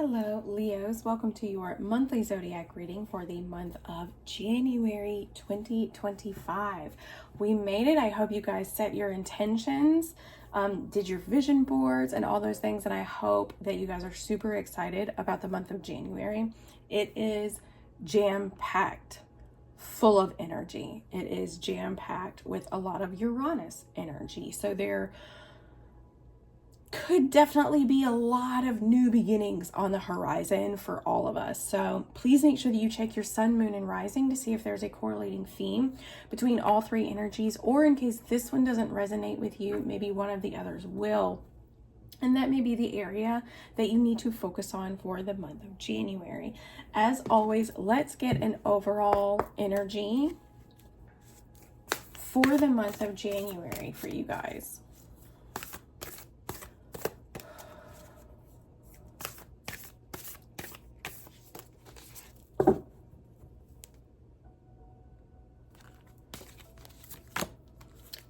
Hello, Leos. Welcome to your monthly zodiac reading for the month of January 2025. We made it. I hope you guys set your intentions, did your vision boards, and all those things. And I hope that you guys are super excited about the month of January. It is jam-packed, full of energy. It is jam-packed with a lot of Uranus energy. So there could definitely be a lot of new beginnings on the horizon for all of us. So please make sure that you check your sun, moon, and rising to see if there's a correlating theme between all three energies, or in case this one doesn't resonate with you, maybe one of the others will. And that may be the area that you need to focus on for the month of January. As always, let's get an overall energy for the month of January for you guys.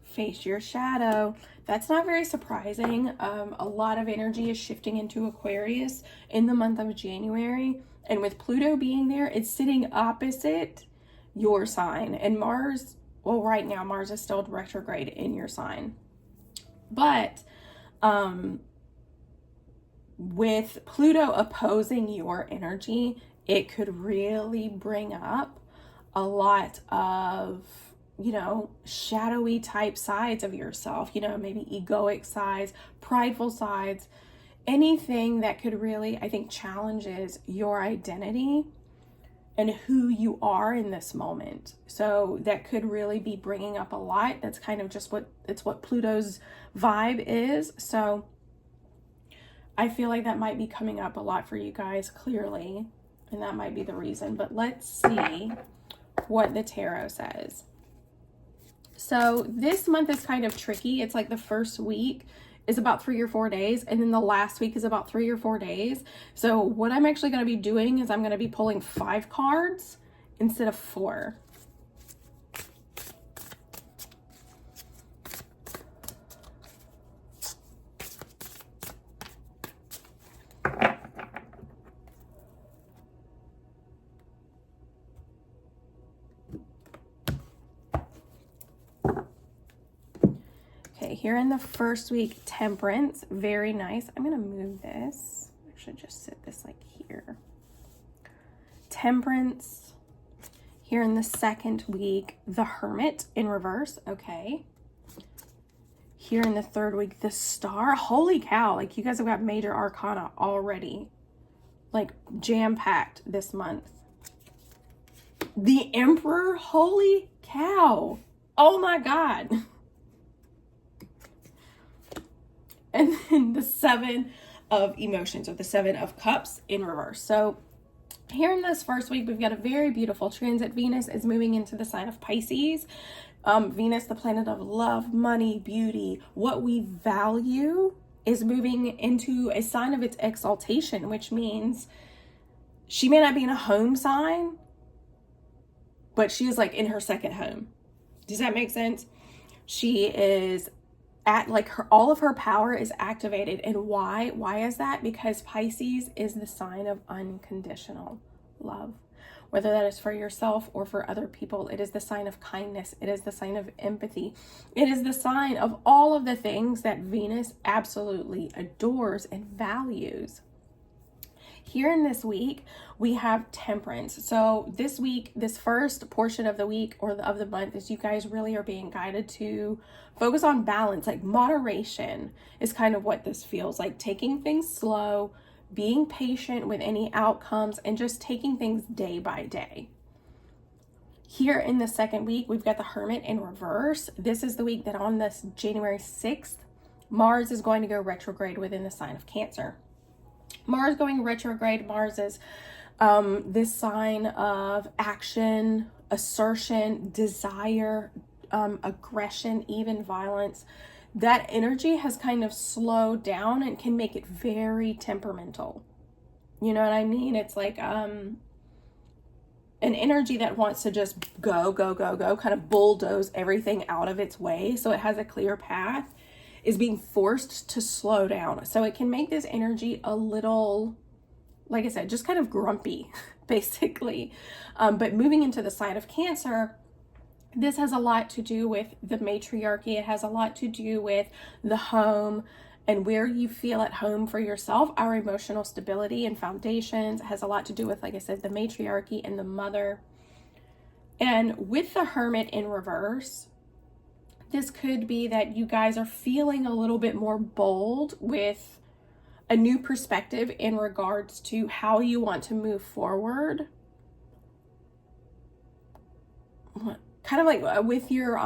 Face your shadow. That's not very surprising. A lot of energy is shifting into Aquarius in the month of January. And with Pluto being there, it's sitting opposite your sign. And Mars, well, right now, Mars is still retrograde in your sign. But with Pluto opposing your energy, it could really bring up a lot of shadowy type sides of yourself, maybe egoic sides, prideful sides, anything that could really, I think, challenges your identity and who you are in this moment. So that could really be bringing up a lot. That's kind of just what Pluto's vibe is. So I feel like that might be coming up a lot for you guys, clearly, and that might be the reason. But let's see what the tarot says. So this month is kind of tricky. It's like the first week is about 3 or 4 days, and then the last week is about 3 or 4 days. So what I'm actually going to be doing is I'm going to be pulling 5 cards instead of 4. Here in the first week, Temperance, very nice. I'm going to move this. I should just sit this like here. Temperance. Here in the second week, the Hermit in reverse. Okay. Here in the third week, the Star. Holy cow. Like, you guys have got major arcana already. Like, jam-packed this month. The Emperor. Holy cow. Oh my God. And then the 7 of emotions, or the 7 of cups in reverse. So here in this first week, we've got a very beautiful transit. Venus is moving into the sign of Pisces. Venus, the planet of love, money, beauty, what we value, is moving into a sign of its exaltation, which means she may not be in a home sign, but she is like in her second home. Does that make sense? She is at all of her power is activated. And why is that? Because Pisces is the sign of unconditional love, whether that is for yourself or for other people. It is the sign of kindness. It is the sign of empathy. It is the sign of all of the things that Venus absolutely adores and values. Here in this week, we have Temperance. So this week, this first portion of the week or of the month, is you guys really are being guided to focus on balance. Like, moderation is kind of what this feels like. Taking things slow, being patient with any outcomes, and just taking things day by day. Here in the second week, we've got the Hermit in reverse. This is the week that on this January 6th, Mars is going to go retrograde within the sign of Cancer. Mars going retrograde. Mars is this sign of action, assertion, desire, aggression, even violence. That energy has kind of slowed down and can make it very temperamental. You know what I mean? It's like an energy that wants to just go, kind of bulldoze everything out of its way so it has a clear path, is being forced to slow down. So it can make this energy a little like I said, just kind of grumpy, basically. But moving into the sign of Cancer, this has a lot to do with the matriarchy. It has a lot to do with the home and where you feel at home for yourself. Our emotional stability and foundations has a lot to do with, like I said, the matriarchy and the mother. And with the Hermit in reverse, this could be that you guys are feeling a little bit more bold with a new perspective in regards to how you want to move forward. Kind of like with your,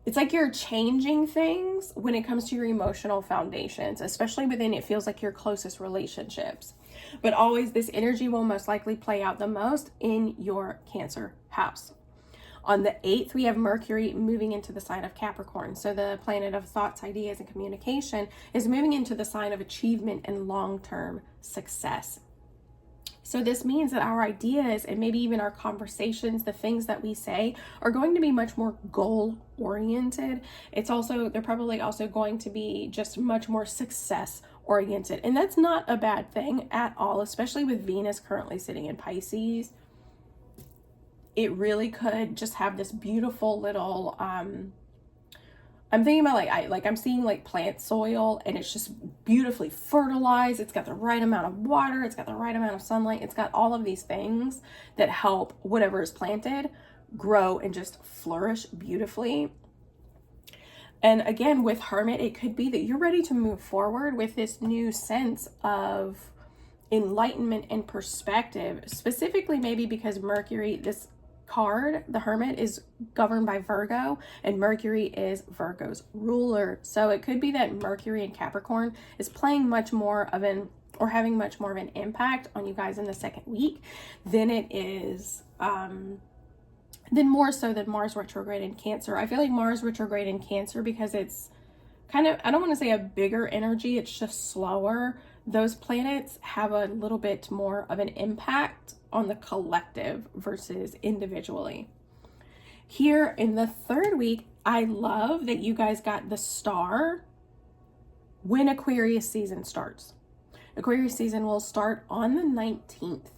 it's like you're changing things when it comes to your emotional foundations, especially within, it feels like, your closest relationships. But always this energy will most likely play out the most in your Cancer house. On the 8th, we have Mercury moving into the sign of Capricorn. So the planet of thoughts, ideas, and communication is moving into the sign of achievement and long-term success. So this means that our ideas and maybe even our conversations, the things that we say, are going to be much more goal-oriented. They're probably also going to be just much more success-oriented. And that's not a bad thing at all, especially with Venus currently sitting in Pisces. It really could just have this beautiful little, I'm thinking about I'm seeing like plant soil, and it's just beautifully fertilized. It's got the right amount of water. It's got the right amount of sunlight. It's got all of these things that help whatever is planted grow and just flourish beautifully. And again, with Hermit, it could be that you're ready to move forward with this new sense of enlightenment and perspective, specifically maybe because Mercury, this card, the Hermit, is governed by Virgo, and Mercury is Virgo's ruler. So it could be that Mercury in Capricorn is playing much more of having much more of an impact on you guys in the second week than it is, than more so than Mars retrograde in Cancer. I feel like Mars retrograde in Cancer, because it's kind of, I don't want to say a bigger energy, it's just slower. Those planets have a little bit more of an impact on the collective versus individually. Here in the third week, I love that you guys got the star when Aquarius season starts. Aquarius season will start on the 19th.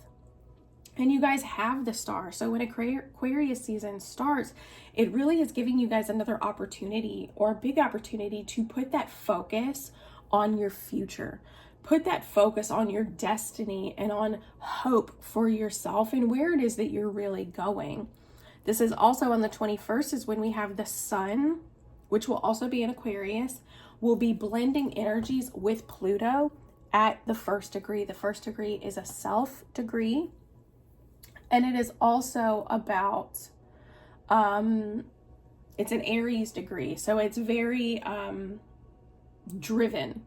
And you guys have the star. So when Aquarius season starts, it really is giving you guys another opportunity, or a big opportunity, to put that focus on your future. Put that focus on your destiny and on hope for yourself and where it is that you're really going. This is also on the 21st is when we have the sun, which will also be in Aquarius, will be blending energies with Pluto at the 1st degree. The 1st degree is a self degree. And it is also about, it's an Aries degree. So it's very driven,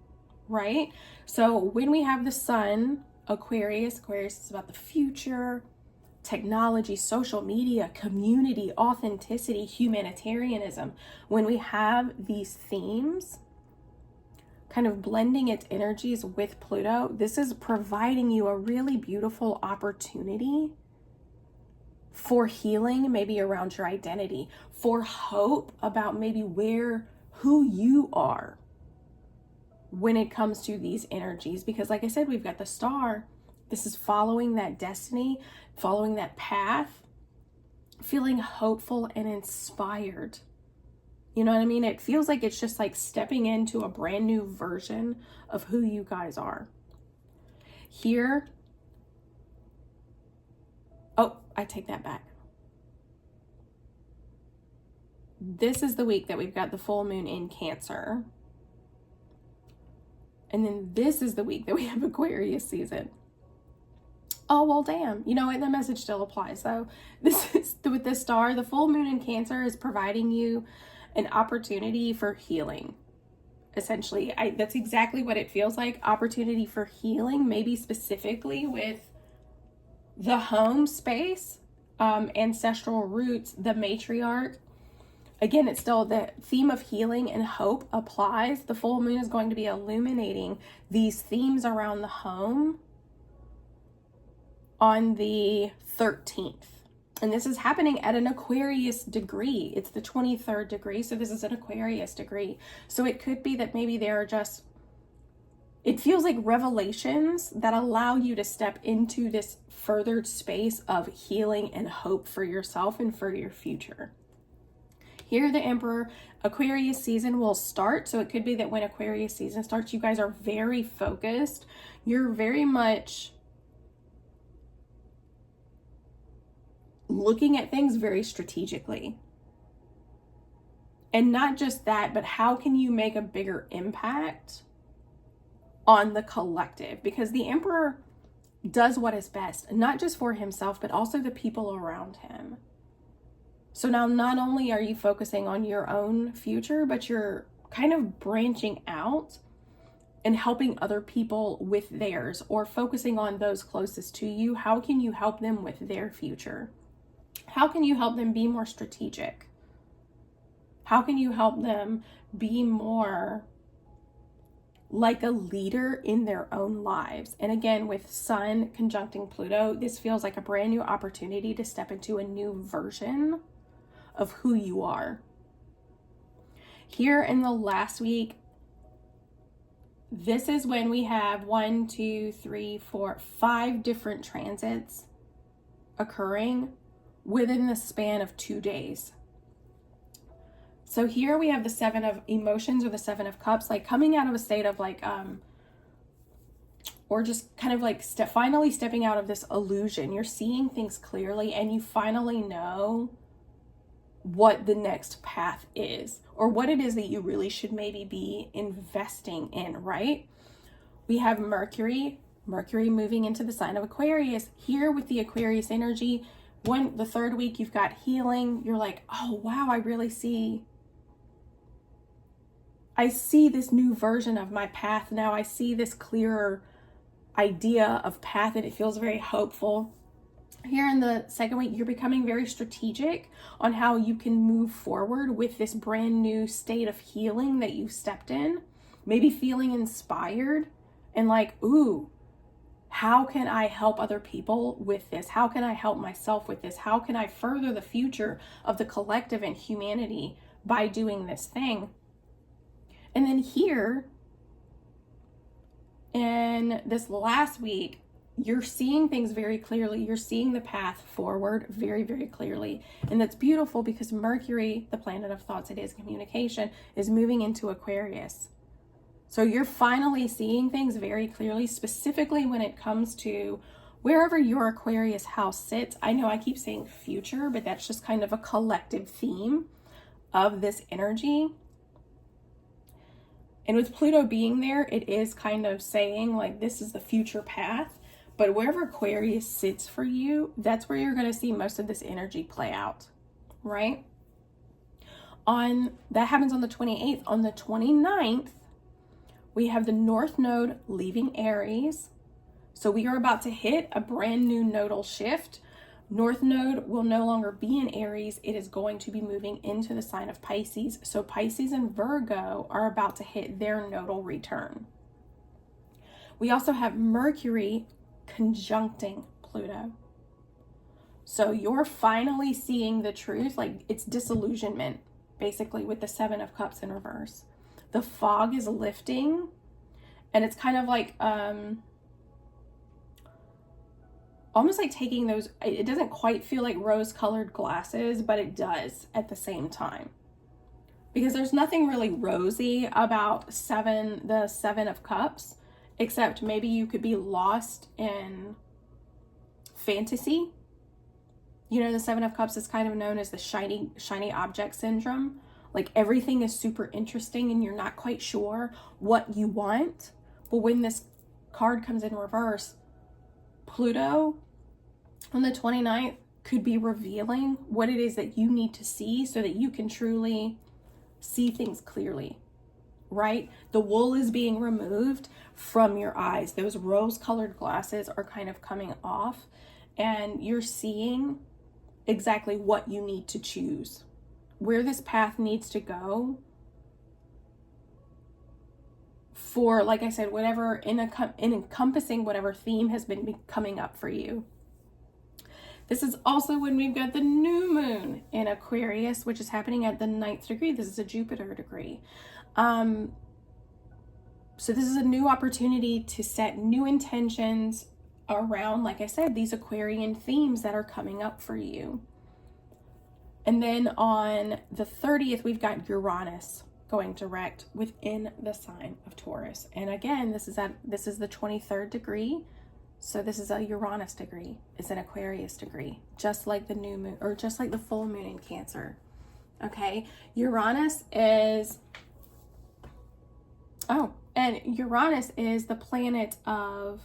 right? So when we have the sun, Aquarius is about the future, technology, social media, community, authenticity, humanitarianism. When we have these themes, kind of blending its energies with Pluto, this is providing you a really beautiful opportunity for healing, maybe around your identity, for hope about maybe who you are when it comes to these energies. Because like I said, we've got the star. This is following that destiny, following that path, feeling hopeful and inspired. You know what I mean? It feels like it's just like stepping into a brand new version of who you guys are. Here, oh, I take that back. This is the week that we've got the full moon in Cancer. And then this is the week that we have Aquarius season. Oh, well, damn. You know what? The message still applies, though. This is with the star. The full moon in Cancer is providing you an opportunity for healing. Essentially, that's exactly what it feels like. Opportunity for healing, maybe specifically with the home space, ancestral roots, the matriarch. Again, it's still the theme of healing and hope applies. The full moon is going to be illuminating these themes around the home on the 13th. And this is happening at an Aquarius degree. It's the 23rd degree, so this is an Aquarius degree. So it could be that maybe there are just it feels like revelations that allow you to step into this furthered space of healing and hope for yourself and for your future. Here, the Emperor, Aquarius season will start. So it could be that when Aquarius season starts, you guys are very focused. You're very much looking at things very strategically. And not just that, but how can you make a bigger impact on the collective? Because the Emperor does what is best, not just for himself, but also the people around him. So now not only are you focusing on your own future, but you're kind of branching out and helping other people with theirs, or focusing on those closest to you. How can you help them with their future? How can you help them be more strategic? How can you help them be more like a leader in their own lives? And again, with Sun conjuncting Pluto, this feels like a brand new opportunity to step into a new version of who you are. Here in the last week, this is when we have 1, 2, 3, 4, 5 different transits occurring within the span of 2 days. So here we have the 7 of emotions, or the 7 of cups, like coming out of a state of like, or just kind of like finally stepping out of this illusion. You're seeing things clearly, and you finally know what the next path is, or what it is that you really should maybe be investing in, right? We have Mercury moving into the sign of Aquarius. Here with the Aquarius energy, the third week, you've got healing. You're like, oh wow, I see this new version of my path now. I see this clearer idea of path, and it feels very hopeful. Here in the second week, you're becoming very strategic on how you can move forward with this brand new state of healing that you've stepped in. Maybe feeling inspired and like, ooh, how can I help other people with this? How can I help myself with this? How can I further the future of the collective and humanity by doing this thing? And then here in this last week, you're seeing things very clearly. You're seeing the path forward very, very clearly. And that's beautiful because Mercury, the planet of thoughts, ideas, communication, is moving into Aquarius. So you're finally seeing things very clearly, specifically when it comes to wherever your Aquarius house sits. I know I keep saying future, but that's just kind of a collective theme of this energy. And with Pluto being there, it is kind of saying like, this is the future path. But wherever Aquarius sits for you, that's where you're going to see most of this energy play out, right? That happens on the 28th. On the 29th, we have the North Node leaving Aries. So we are about to hit a brand new nodal shift. North Node will no longer be in Aries. It is going to be moving into the sign of Pisces. So Pisces and Virgo are about to hit their nodal return. We also have Mercury conjuncting Pluto. So you're finally seeing the truth, like it's disillusionment, basically, with the 7 of Cups in reverse. The fog is lifting, and it's kind of like almost like taking those, it doesn't quite feel like rose-colored glasses, but it does at the same time. Because there's nothing really rosy about the 7 of Cups, except maybe you could be lost in fantasy. You know, the 7 of Cups is kind of known as the shiny object syndrome. Like everything is super interesting and you're not quite sure what you want. But when this card comes in reverse, Pluto on the 29th could be revealing what it is that you need to see so that you can truly see things clearly, right? The wool is being removed from your eyes. Those rose-colored glasses are kind of coming off, and you're seeing exactly what you need to choose, where this path needs to go for, like I said, whatever, in encompassing whatever theme has been coming up for you. This is also when we've got the new moon in Aquarius, which is happening at the 9th degree. This is a Jupiter degree. So this is a new opportunity to set new intentions around, like I said, these Aquarian themes that are coming up for you. And then on the 30th, we've got Uranus going direct within the sign of Taurus. And again, this is the 23rd degree. So this is a Uranus degree. It's an Aquarius degree, just like the new moon, or just like the full moon in Cancer. Okay, Uranus is, and Uranus is the planet of,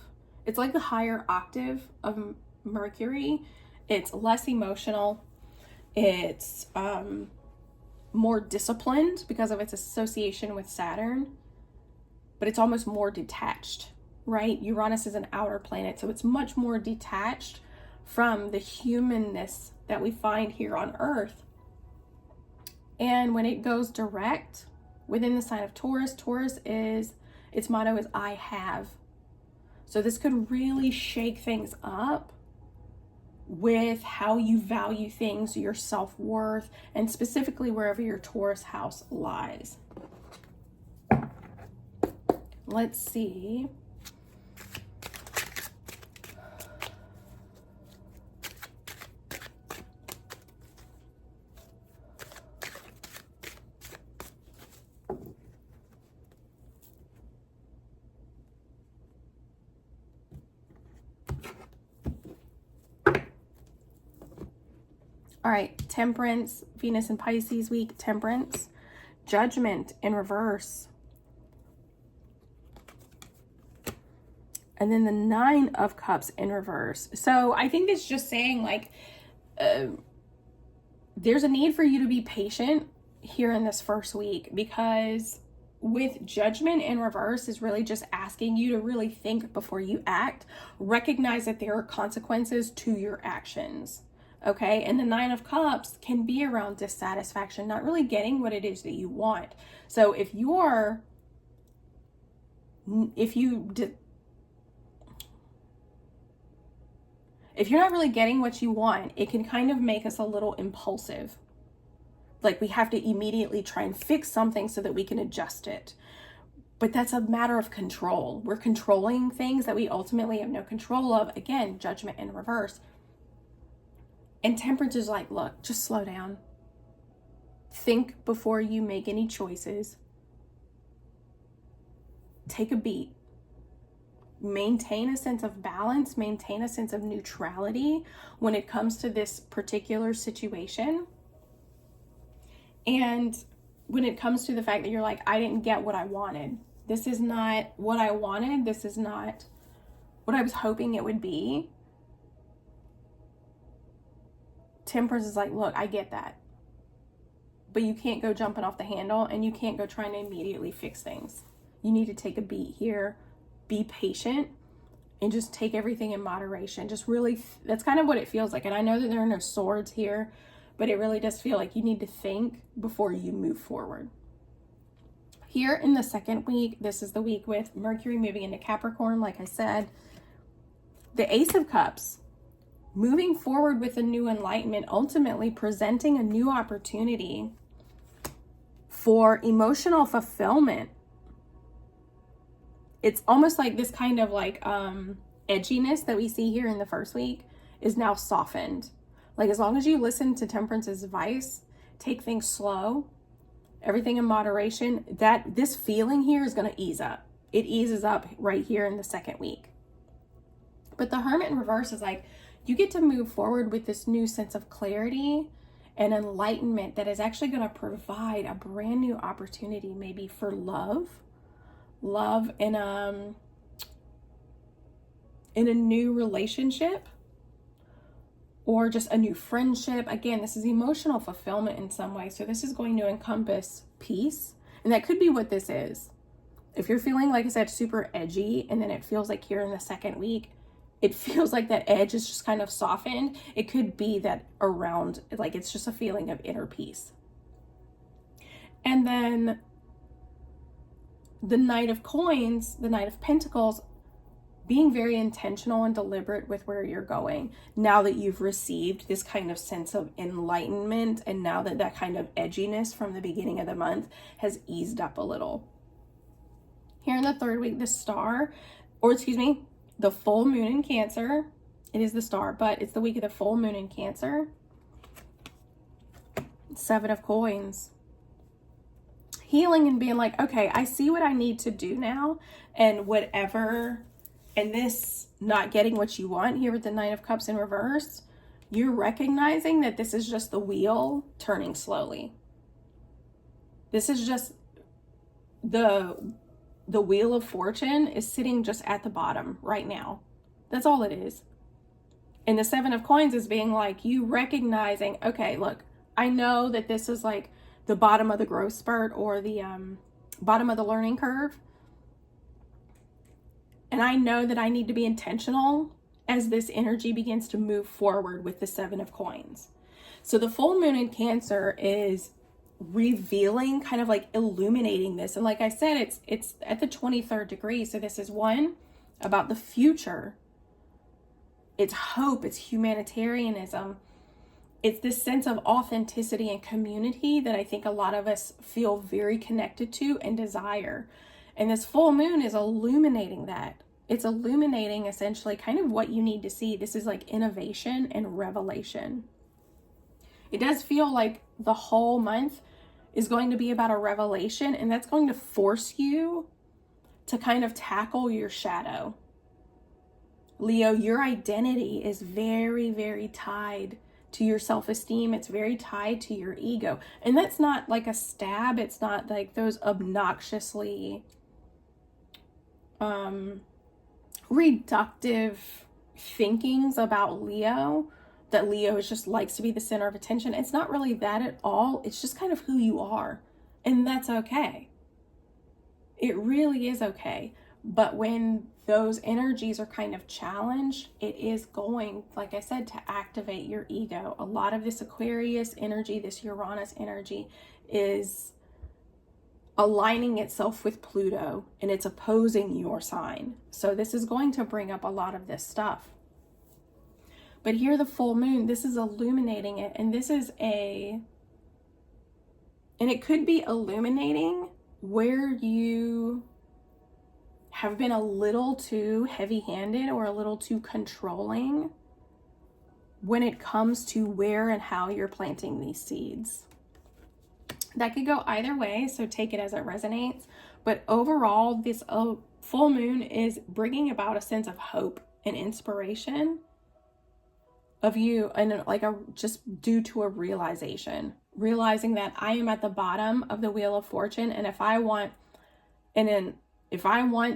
it's like the higher octave of Mercury. It's less emotional. It's more disciplined because of its association with Saturn, but it's almost more detached, right? Uranus is an outer planet, so it's much more detached from the humanness that we find here on Earth. And when it goes direct within the sign of Taurus, Taurus is, its motto is I have. So this could really shake things up with how you value things, your self-worth, and specifically wherever your Taurus house lies. Let's see. All right, Temperance, Venus and Pisces week, Temperance, Judgment in reverse. And then the 9 of Cups in reverse. So I think it's just saying like, there's a need for you to be patient here in this first week, because with Judgment in reverse is really just asking you to really think before you act, recognize that there are consequences to your actions. Okay, and the 9 of Cups can be around dissatisfaction, not really getting what it is that you want. So if you're not really getting what you want, it can kind of make us a little impulsive. Like we have to immediately try and fix something so that we can adjust it. But that's a matter of control. We're controlling things that we ultimately have no control of. Again, Judgment in reverse. And Temperance is like, look, just slow down. Think before you make any choices. Take a beat. Maintain a sense of balance, maintain a sense of neutrality when it comes to this particular situation. And when it comes to the fact that you're like, I didn't get what I wanted. This is not what I wanted. This is not what I was hoping it would be. Temperance is like, look, I get that. But you can't go jumping off the handle, and you can't go trying to immediately fix things. You need to take a beat here, be patient, and just take everything in moderation. Just really, that's kind of what it feels like. And I know that there are no swords here, but it really does feel like you need to think before you move forward. Here in the second week, this is the week with Mercury moving into Capricorn, like I said. The Ace of Cups, moving forward with a new enlightenment, ultimately presenting a new opportunity for emotional fulfillment. It's almost like this kind of like edginess that we see here in the first week is now softened. Like as long as you listen to Temperance's advice, take things slow, everything in moderation, that this feeling here is going to ease up. It eases up right here in the second week. But the Hermit in reverse is like, you get to move forward with this new sense of clarity and enlightenment that is actually going to provide a brand new opportunity, maybe for love in a new relationship, or just a new friendship. Again, this is emotional fulfillment in some way. So this is going to encompass peace. And that could be what this is. If you're feeling, like I said, super edgy, and then it feels like here in the second week, it feels like that edge is just kind of softened. It could be that around, like it's just a feeling of inner peace. And then the Knight of Coins, the Knight of Pentacles, being very intentional and deliberate with where you're going. Now that you've received this kind of sense of enlightenment, and now that that kind of edginess from the beginning of the month has eased up a little. Here in the third week, the star, or excuse me, the full moon in Cancer. It is the star, but it's the week of the full moon in Cancer. 7 of coins. Healing and being like, okay, I see what I need to do now, and whatever, and this not getting what you want here with the 9 of Cups in reverse, you're recognizing that this is just the wheel turning slowly. This is just the wheel of fortune is sitting just at the bottom right now. That's all it is. And the 7 of coins is being like, you recognizing, okay, look, I know that this is like the bottom of the growth spurt or the bottom of the learning curve. And I know that I need to be intentional as this energy begins to move forward with the 7 of coins. So the full moon in Cancer is revealing, kind of like illuminating this. And like I said, it's at the 23rd degree. So this is one about the future. It's hope, it's humanitarianism. It's this sense of authenticity and community that I think a lot of us feel very connected to and desire. And this full moon is illuminating that. It's illuminating essentially kind of what you need to see. This is like innovation and revelation. It does feel like the whole month is going to be about a revelation, and that's going to force you to kind of tackle your shadow. Leo, your identity is very, very tied to your self-esteem. It's very tied to your ego. And that's not like a stab. It's not like those obnoxiously reductive thinkings about Leo, that Leo is just likes to be the center of attention. It's not really that at all. It's just kind of who you are. And that's okay. It really is okay. But when those energies are kind of challenged, it is going, like I said, to activate your ego. A lot of this Aquarius energy, this Uranus energy is aligning itself with Pluto, and it's opposing your sign. So this is going to bring up a lot of this stuff. But here the full moon, this is illuminating it. And this is and it could be illuminating where you have been a little too heavy-handed or a little too controlling when it comes to where and how you're planting these seeds. That could go either way, so take it as it resonates. But overall, this full moon is bringing about a sense of hope and inspiration of you, and like just due to a realizing that I am at the bottom of the wheel of fortune, and if I want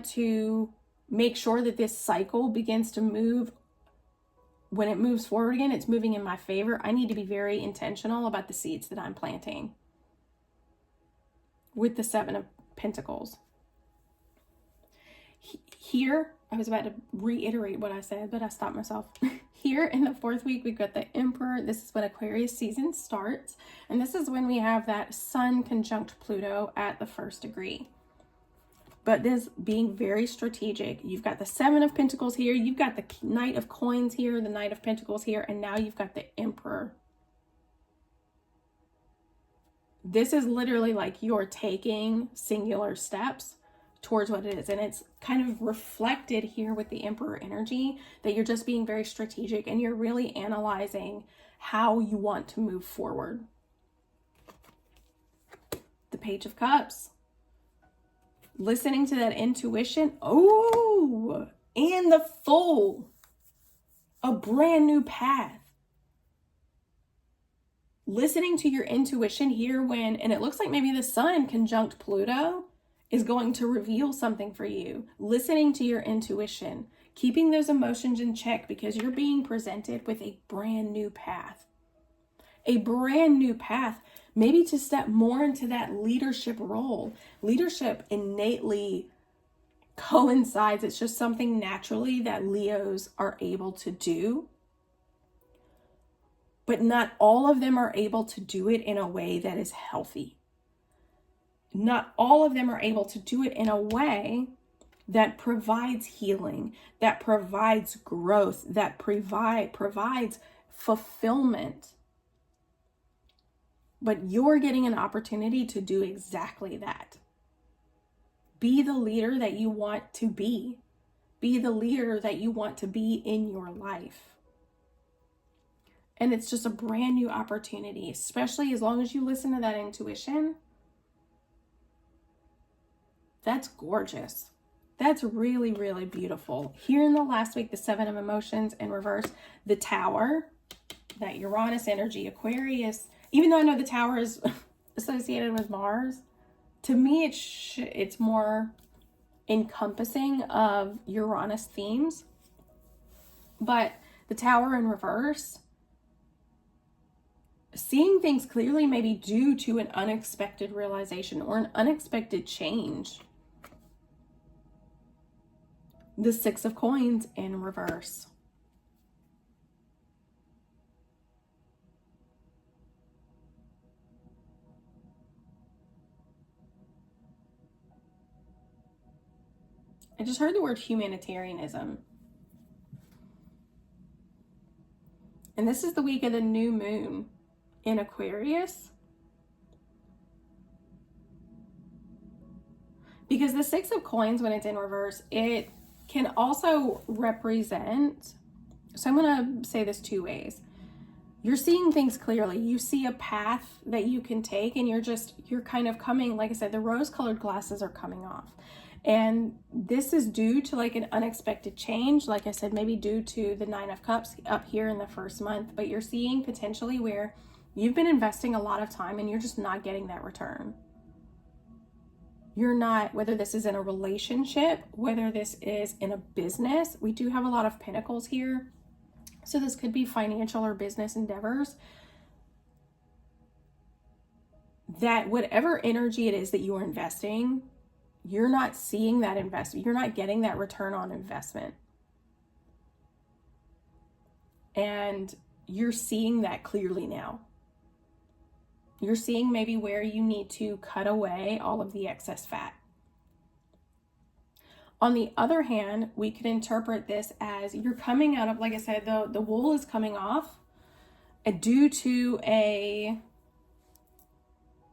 to make sure that this cycle begins to move, when it moves forward again, it's moving in my favor, I need to be very intentional about the seeds that I'm planting. With the 7 of Pentacles. Here, I was about to reiterate what I said, but I stopped myself. Here in the 4th week, we've got the Emperor. This is when Aquarius season starts. And this is when we have that Sun conjunct Pluto at the 1st degree. But this being very strategic. You've got the 7 of Pentacles here. You've got the Knight of Coins here, the Knight of Pentacles here. And now you've got the Emperor. This is literally like you're taking singular steps towards what it is. And it's kind of reflected here with the Emperor energy that you're just being very strategic and you're really analyzing how you want to move forward. The Page of Cups. Listening to that intuition. Oh, and the Fool. A brand new path. Listening to your intuition here and it looks like maybe the Sun conjunct Pluto is going to reveal something for you. Listening to your intuition, keeping those emotions in check because you're being presented with a brand new path. A brand new path, maybe to step more into that leadership role. Leadership innately coincides. It's just something naturally that Leos are able to do. But not all of them are able to do it in a way that is healthy. Not all of them are able to do it in a way that provides healing, that provides growth, that provides fulfillment. But you're getting an opportunity to do exactly that. Be the leader that you want to be. Be the leader that you want to be in your life. And it's just a brand new opportunity, especially as long as you listen to that intuition. That's gorgeous. That's really, really beautiful. Here in the last week, the 7 of Emotions in reverse, the Tower, that Uranus energy, Aquarius, even though I know the Tower is associated with Mars, to me it's more encompassing of Uranus themes. But the Tower in reverse, seeing things clearly may be due to an unexpected realization or an unexpected change. The 6 of Coins in reverse. I just heard the word humanitarianism. And this is the week of the new moon in Aquarius. Because the 6 of Coins, when it's in reverse, it can also represent, so I'm going to say this 2 ways. You're seeing things clearly. You see a path that you can take, and you're kind of coming, like I said, the rose-colored glasses are coming off. And this is due to like an unexpected change. Like I said, maybe due to the 9 of Cups up here in the first month, but you're seeing potentially where you've been investing a lot of time and you're just not getting that return. You're not, whether this is in a relationship, whether this is in a business. We do have a lot of pentacles here. So this could be financial or business endeavors. That whatever energy it is that you are investing, you're not seeing that investment. You're not getting that return on investment. And you're seeing that clearly now. You're seeing maybe where you need to cut away all of the excess fat. On the other hand, we could interpret this as you're coming out of, like I said, the wool is coming off due to a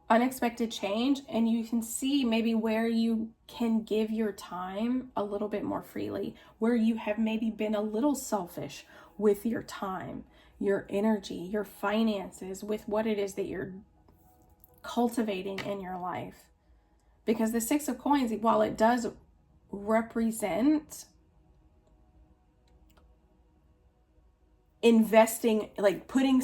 unexpected change, and you can see maybe where you can give your time a little bit more freely, where you have maybe been a little selfish with your time, your energy, your finances, with what it is that you're cultivating in your life. Because the 6 of Coins, while it does represent investing, like putting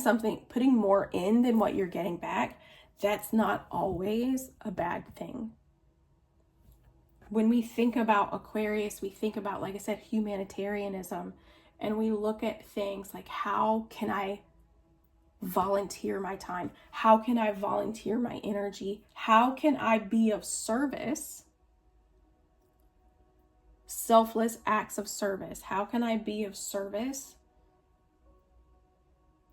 more in than what you're getting back, that's not always a bad thing. When we think about Aquarius, we think about, like I said, humanitarianism, and we look at things like, how can I volunteer my time? How can I volunteer my energy? How can I be of service? Selfless acts of service. How can I be of service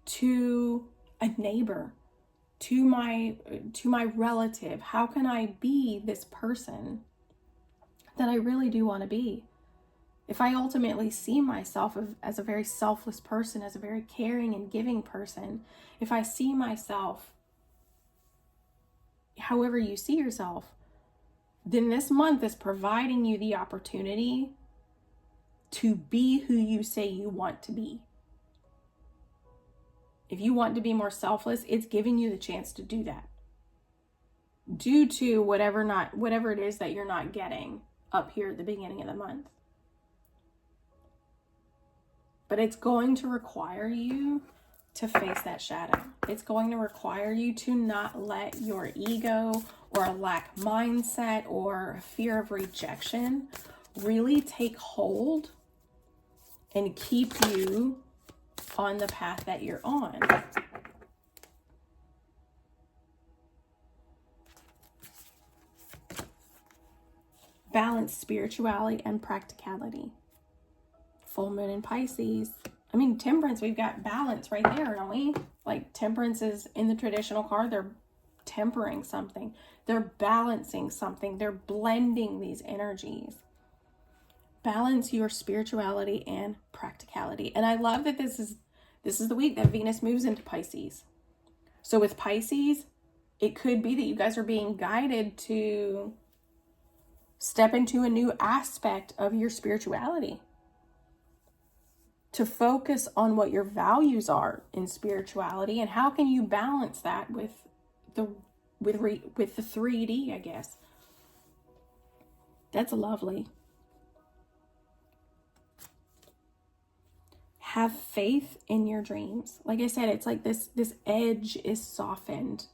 to a neighbor, to my relative? How can I be this person that I really do want to be? If I ultimately see myself as a very selfless person, as a very caring and giving person, if I see myself however you see yourself, then this month is providing you the opportunity to be who you say you want to be. If you want to be more selfless, it's giving you the chance to do that. Due to whatever it is that you're not getting up here at the beginning of the month. But it's going to require you to face that shadow. It's going to require you to not let your ego or a lack mindset or fear of rejection really take hold and keep you on the path that you're on. Balance spirituality and practicality. Full moon in Pisces. I mean, Temperance, we've got balance right there, don't we? Like, Temperance is in the traditional card. They're tempering something. They're balancing something. They're blending these energies. Balance your spirituality and practicality. And I love that this is the week that Venus moves into Pisces. So with Pisces, it could be that you guys are being guided to step into a new aspect of your spirituality, to focus on what your values are in spirituality and how can you balance that with the 3D, I guess. That's lovely. Have faith in your dreams. Like I said, it's like this edge is softened.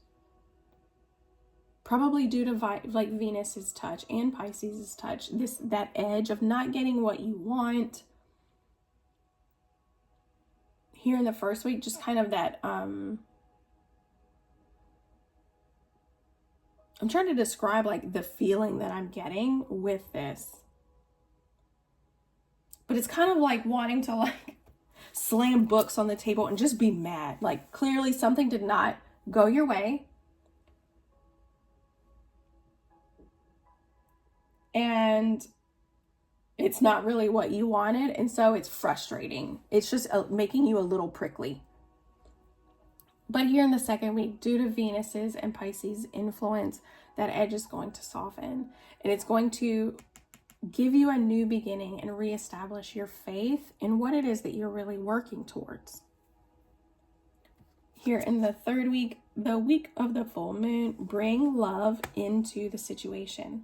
Probably due to like Venus's touch and Pisces' touch. That edge of not getting what you want. Here in the first week, just kind of that, I'm trying to describe like the feeling that I'm getting with this. But it's kind of like wanting to like slam books on the table and just be mad. Like clearly something did not go your way. And it's not really what you wanted. And so it's frustrating. It's just making you a little prickly. But here in the second week, due to Venus's and Pisces influence, that edge is going to soften. And it's going to give you a new beginning and reestablish your faith in what it is that you're really working towards. Here in the third week, the week of the full moon, bring love into the situation.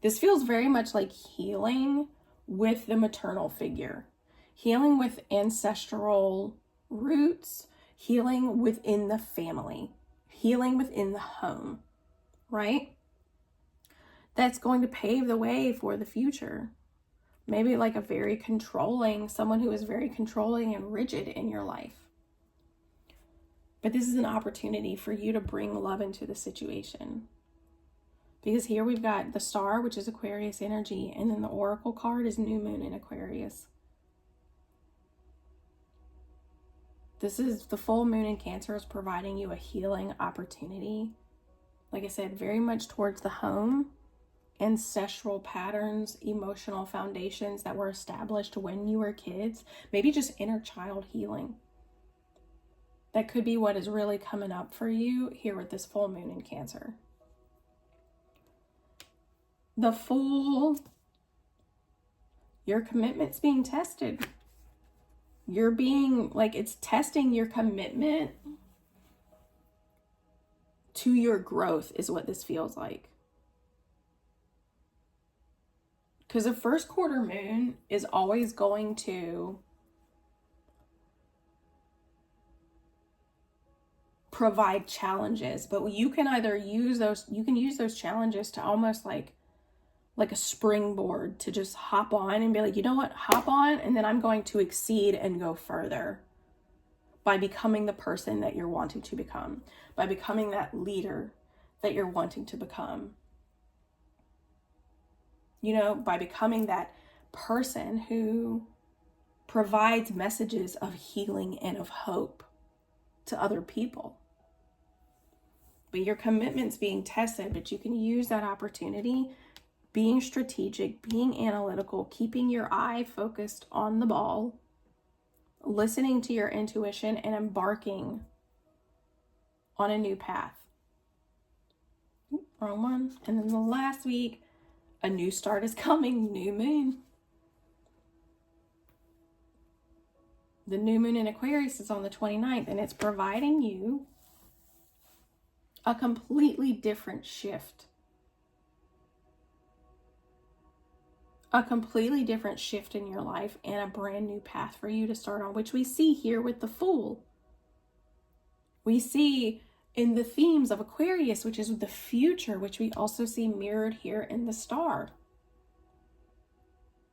This feels very much like healing with the maternal figure, healing with ancestral roots, healing within the family, healing within the home, right? That's going to pave the way for the future. Maybe like someone who is very controlling and rigid in your life. But this is an opportunity for you to bring love into the situation. Because here we've got the star, which is Aquarius energy, and then the oracle card is new moon in Aquarius. This is the full moon in Cancer is providing you a healing opportunity. Like I said, very much towards the home, ancestral patterns, emotional foundations that were established when you were kids, maybe just inner child healing. That could be what is really coming up for you here with this full moon in Cancer. The Fool, your commitment's being tested. You're being, like, it's testing your commitment to your growth is what this feels like. Because the first quarter moon is always going to provide challenges, but you can either use those challenges to almost like a springboard to just hop on and be like, you know what, hop on, and then I'm going to exceed and go further by becoming the person that you're wanting to become, by becoming that leader that you're wanting to become, by becoming that person who provides messages of healing and of hope to other people. But your commitment's being tested, but you can use that opportunity, being strategic, being analytical, keeping your eye focused on the ball, listening to your intuition, and embarking on a new path. Wrong one. And then the last week, a new start is coming, new moon. The new moon in Aquarius is on the 29th, and it's providing you a completely different shift. A completely different shift in your life and a brand new path for you to start on, which we see here with the Fool. We see in the themes of Aquarius, which is the future, which we also see mirrored here in the star.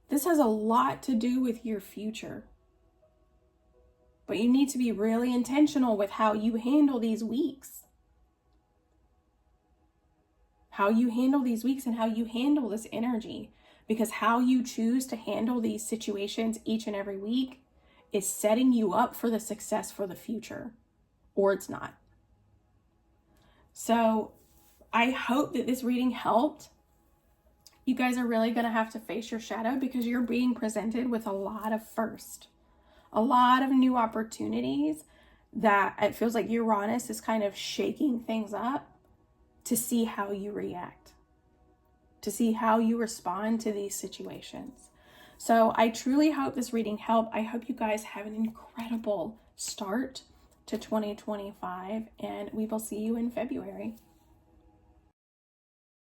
This has a lot to do with your future. But you need to be really intentional with how you handle these weeks. How you handle these weeks and how you handle this energy. Because how you choose to handle these situations each and every week is setting you up for the success for the future. Or it's not. So I hope that this reading helped. You guys are really going to have to face your shadow because you're being presented with a lot of first. A lot of new opportunities that it feels like Uranus is kind of shaking things up to see how you react. to see how you respond to these situations. So I truly hope this reading helped. I hope you guys have an incredible start to 2025, and we will see you in February.